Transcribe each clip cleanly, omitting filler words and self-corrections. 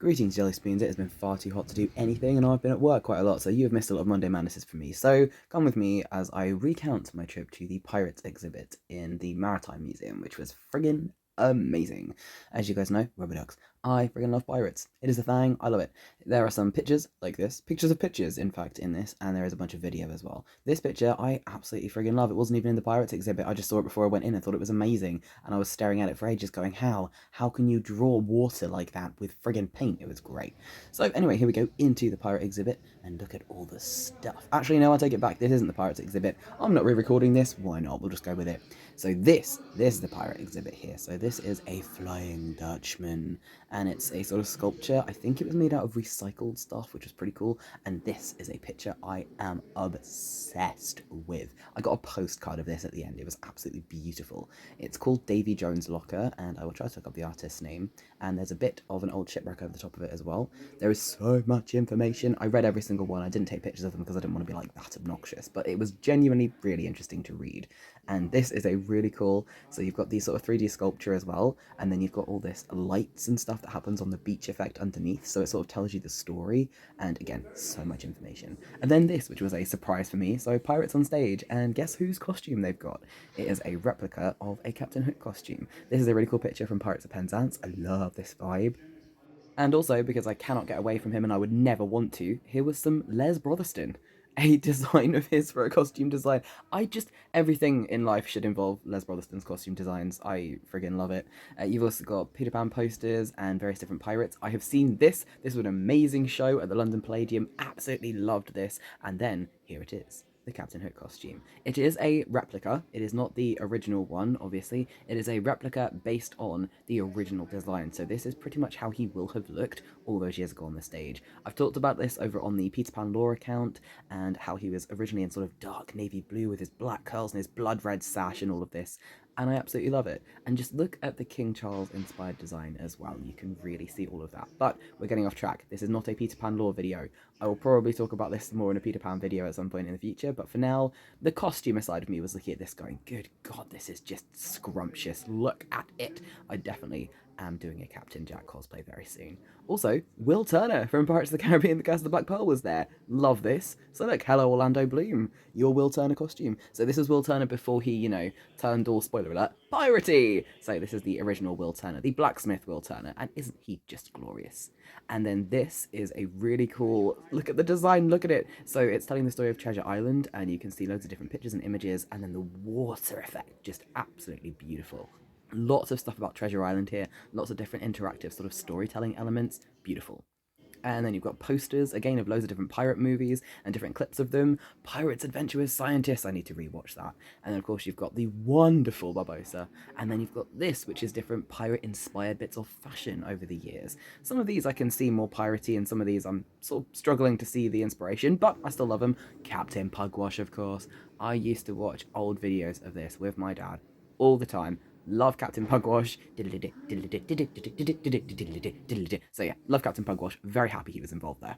Greetings, Jelly Spoons. It has been far too hot to do anything, and I've been at work quite a lot, so you have missed a lot of Monday Madnesses from me. So come with me as I recount my trip to the Pirates exhibit in the Maritime Museum, which was friggin' amazing. As you guys know, rubber ducks. I friggin' love pirates. It is a thing. I love it. There are some pictures like this, pictures of pictures, in fact, in this, and there is a bunch of video as well. This picture I absolutely friggin' love. It wasn't even in the Pirates exhibit. I just saw it before I went in and thought it was amazing, and I was staring at it for ages, going, "How? How can you draw water like that with friggin' paint?" It was great. So anyway, here we go into the pirate exhibit and look at all the stuff. Actually, no, I take it back. This isn't the pirates exhibit. I'm not re-recording this. Why not? We'll just go with it. So this is the pirate exhibit here. So this is a Flying Dutchman, and it's a sort of sculpture. I think it was made out of recycled stuff, which is pretty cool. And this is a picture I am obsessed with. I got a postcard of this at the end. It was absolutely beautiful. It's called Davy Jones' Locker, and I will try to look up the artist's name. And there's a bit of an old shipwreck over the top of it as well. There is so much information. I read every single one. I didn't take pictures of them because I didn't want to be like that obnoxious, but it was genuinely really interesting to read. And this is a really cool, so you've got these sort of 3D sculpture as well, and then you've got all this lights and stuff that happens on the beach effect underneath, so it sort of tells you the story, and again, so much information. And then this, which was a surprise for me, so pirates on stage, and guess whose costume they've got? It is a replica of a Captain Hook costume. This is a really cool picture from Pirates of Penzance. I love this vibe. And also, because I cannot get away from him and I would never want to, here was some Les Brotherston. A design of his for a costume design. Everything in life should involve Les Brotherston's costume designs. I friggin' love it. You've also got Peter Pan posters and various different pirates. I have seen this. This was an amazing show at the London Palladium. Absolutely loved this. And then, here it is. The Captain Hook costume. It is a replica. It is not the original one, obviously. It is a replica based on the original design. So this is pretty much how he will have looked all those years ago on the stage. I've talked about this over on the Peter Pan lore account and how he was originally in sort of dark navy blue with his black curls and his blood red sash and all of this. And I absolutely love it. And just look at the King Charles inspired design as well. You can really see all of that. But we're getting off track. This is not a Peter Pan lore video. I will probably talk about this more in a Peter Pan video at some point in the future, but for now, the costume side of me was looking at this going, good God, this is just scrumptious. Look at it. I definitely am doing a Captain Jack cosplay very soon. Also, Will Turner from Pirates of the Caribbean, The Curse of the Black Pearl was there. Love this. So look, hello Orlando Bloom, your Will Turner costume. So this is Will Turner before he, turned all, spoiler alert, piratey. So this is the original Will Turner, the blacksmith Will Turner, and isn't he just glorious? And then this is a really cool, look at the design, look at it. So it's telling the story of Treasure Island, and you can see loads of different pictures and images, and then the water effect, just absolutely beautiful. Lots of stuff about Treasure Island here, lots of different interactive sort of storytelling elements, beautiful. And then you've got posters, again, of loads of different pirate movies and different clips of them. Pirates Adventure with Scientists, I need to rewatch that. And then, of course, you've got the wonderful Barbossa. And then you've got this, which is different pirate-inspired bits of fashion over the years. Some of these I can see more piratey, and some of these I'm sort of struggling to see the inspiration, but I still love them. Captain Pugwash, of course. I used to watch old videos of this with my dad all the time. Love Captain Pugwash. So yeah, love Captain Pugwash. Very happy he was involved there.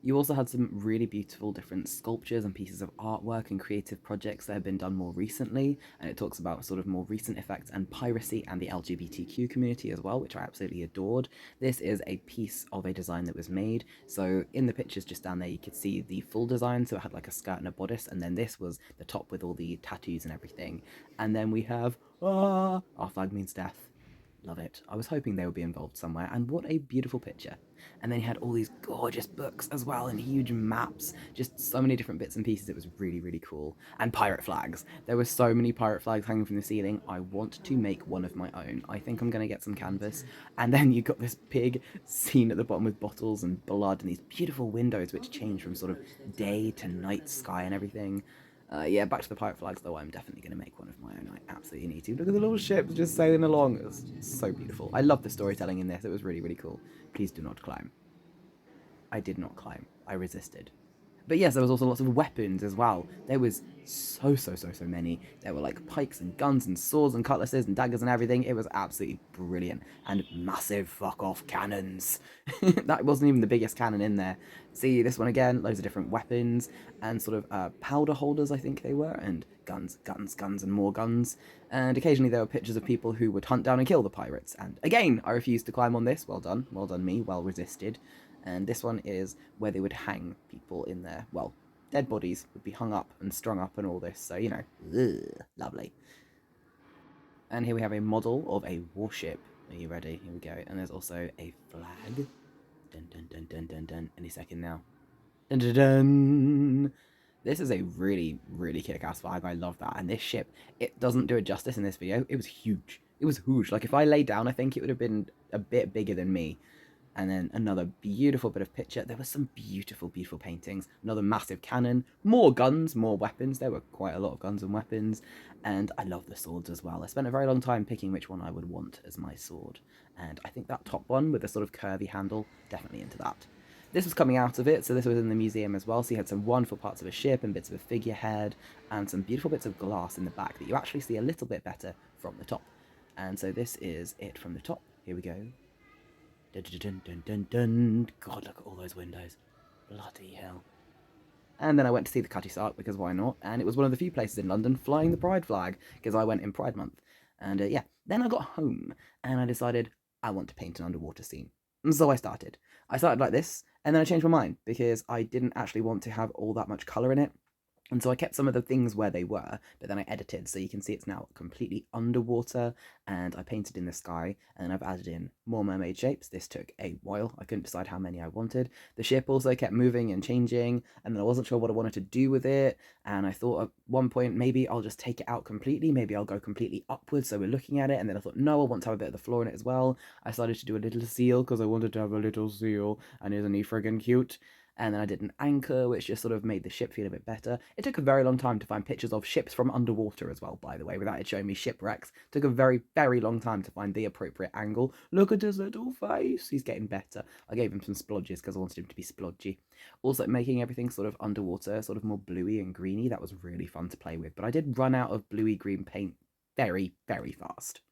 You also had some really beautiful different sculptures and pieces of artwork and creative projects that have been done more recently, and it talks about sort of more recent effects and piracy and the LGBTQ community as well, which I absolutely adored. This is a piece of a design that was made, so in the pictures just down there you could see the full design, so it had like a skirt and a bodice, and then this was the top with all the tattoos and everything. And then we have, our flag means death. Love it. I was hoping they would be involved somewhere, and what a beautiful picture. And then he had all these gorgeous books as well, and huge maps, just so many different bits and pieces. It was really, really cool. And pirate flags. There were so many pirate flags hanging from the ceiling. I want to make one of my own. I think I'm going to get some canvas. And then you got this big scene at the bottom with bottles and blood and these beautiful windows which change from sort of day to night sky and everything. Yeah, back to the pirate flags though. I'm definitely going to make one of my own. I absolutely need to. Look at the little ships just sailing along. It was so beautiful. I love the storytelling in this. It was really, really cool. Please do not climb. I did not climb. I resisted. But yes, there was also lots of weapons as well. There was so many. There were like pikes and guns and swords and cutlasses and daggers and everything. It was absolutely brilliant. And massive fuck off cannons. That wasn't even the biggest cannon in there. See this one again, loads of different weapons and sort of powder holders, I think they were, and guns, and more guns. And occasionally there were pictures of people who would hunt down and kill the pirates. And again, I refused to climb on this. Well done me, well resisted. And this one is where they would hang people in there. Well, dead bodies would be hung up and strung up and all this, so, you know, lovely. And here we have a model of a warship. Are you ready? Here we go. And there's also a flag. Dun dun dun dun dun dun. Any second now. Dun dun dun. This is a really kick-ass flag. I love that. And this ship, it doesn't do it justice in this video. It was huge. It was huge. Like, if I lay down, I think it would have been a bit bigger than me. And then another beautiful bit of picture. There were some beautiful paintings. Another massive cannon. More guns, more weapons. There were quite a lot of guns and weapons. And I love the swords as well. I spent a very long time picking which one I would want as my sword. And I think that top one with the sort of curvy handle, definitely into that. This was coming out of it, so this was in the museum as well. So you had some wonderful parts of a ship and bits of a figurehead and some beautiful bits of glass in the back that you actually see a little bit better from the top. And so this is it from the top. Here we go. Dun, dun, dun, dun, dun. God, look at all those windows. Bloody hell. And then I went to see the Cutty Sark, because why not? And it was one of the few places in London flying the Pride flag, because I went in Pride Month. And yeah, then I got home, and I decided I want to paint an underwater scene. And so I started. I started like this, and then I changed my mind, because I didn't actually want to have all that much colour in it. And so I kept some of the things where they were, but then I edited, so you can see it's now completely underwater, and I painted in the sky, and then I've added in more mermaid shapes. This took a while. I couldn't decide how many I wanted. The ship also kept moving and changing, and then I wasn't sure what I wanted to do with it, and I thought at one point, maybe I'll just take it out completely, maybe I'll go completely upwards, so we're looking at it, and then I thought, no, I want to have a bit of the floor in it as well. I started to do a little seal, because I wanted to have a little seal, and isn't he friggin' cute? And then I did an anchor, which just sort of made the ship feel a bit better. It took a very long time to find pictures of ships from underwater as well, by the way, without it showing me shipwrecks. It took a very long time to find the appropriate angle. Look at his little face. He's getting better. I gave him some splodges because I wanted him to be splodgy. Also, making everything sort of underwater, sort of more bluey and greeny, that was really fun to play with. But I did run out of bluey green paint very fast.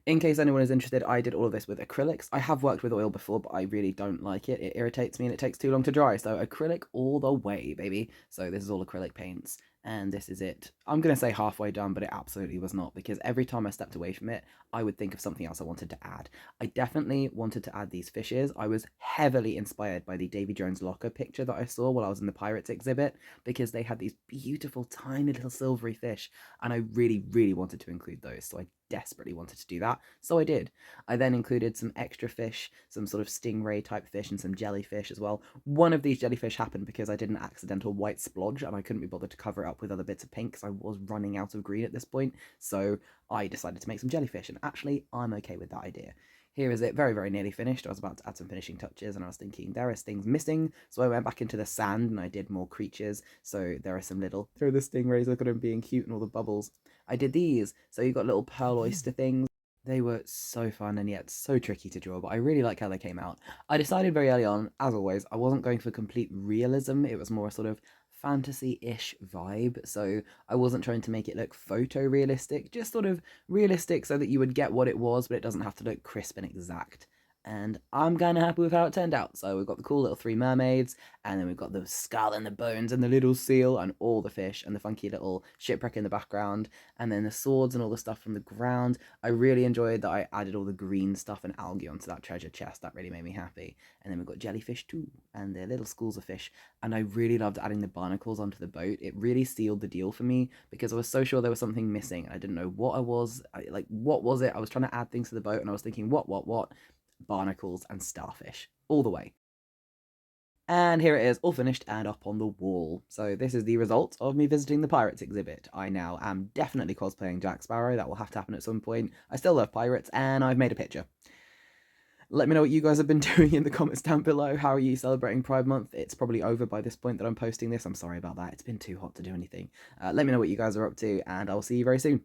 In case anyone is interested, I did all of this with acrylics. I have worked with oil before, but I really don't like it. It irritates me and it takes too long to dry. So acrylic all the way, baby. So this is all acrylic paints. And this is it. I'm going to say halfway done, but it absolutely was not, because every time I stepped away from it, I would think of something else I wanted to add. I definitely wanted to add these fishes. I was heavily inspired by the Davy Jones locker picture that I saw while I was in the Pirates exhibit, because they had these beautiful, tiny little silvery fish, and I really wanted to include those, so I desperately wanted to do that, so I did. I then included some extra fish, some sort of stingray type fish, and some jellyfish as well. One of these jellyfish happened because I did an accidental white splodge, and I couldn't be bothered to cover it up with other bits of paint because I was running out of green at this point, so I decided to make some jellyfish, and actually I'm okay with that idea. Here is it, very nearly finished. I was about to add some finishing touches, and I was thinking there is things missing, so I went back into the sand and I did more creatures. So there are some little, throw the stingrays, look at them being cute and all the bubbles. I did these, so you got little pearl oyster things. They were so fun and yet so tricky to draw, but I really like how they came out. I decided very early on, as always, I wasn't going for complete realism. It was more a sort of fantasy-ish vibe, so I wasn't trying to make it look photorealistic, just sort of realistic so that you would get what it was, but it doesn't have to look crisp and exact. And I'm kind of happy with how it turned out. So we've got the cool little three mermaids, and then we've got the skull and the bones and the little seal and all the fish and the funky little shipwreck in the background, and then the swords and all the stuff from the ground. I really enjoyed that I added all the green stuff and algae onto that treasure chest. That really made me happy. And then we've got jellyfish too, and they're little schools of fish. And I really loved adding the barnacles onto the boat. It really sealed the deal for me, because I was so sure there was something missing. I didn't know what I was, like, what was it? I was trying to add things to the boat, and I was thinking, what? Barnacles and starfish all the way. And here it is, all finished and up on the wall. So this is the result of me visiting the Pirates exhibit. I now am definitely cosplaying Jack Sparrow. That will have to happen at some point. I still love pirates, and I've made a picture. Let me know what you guys have been doing in the comments down below. How are you celebrating Pride Month? It's probably over by this point that I'm posting this. I'm sorry about that. It's been too hot to do anything. Let me know what you guys are up to, and I'll see you very soon.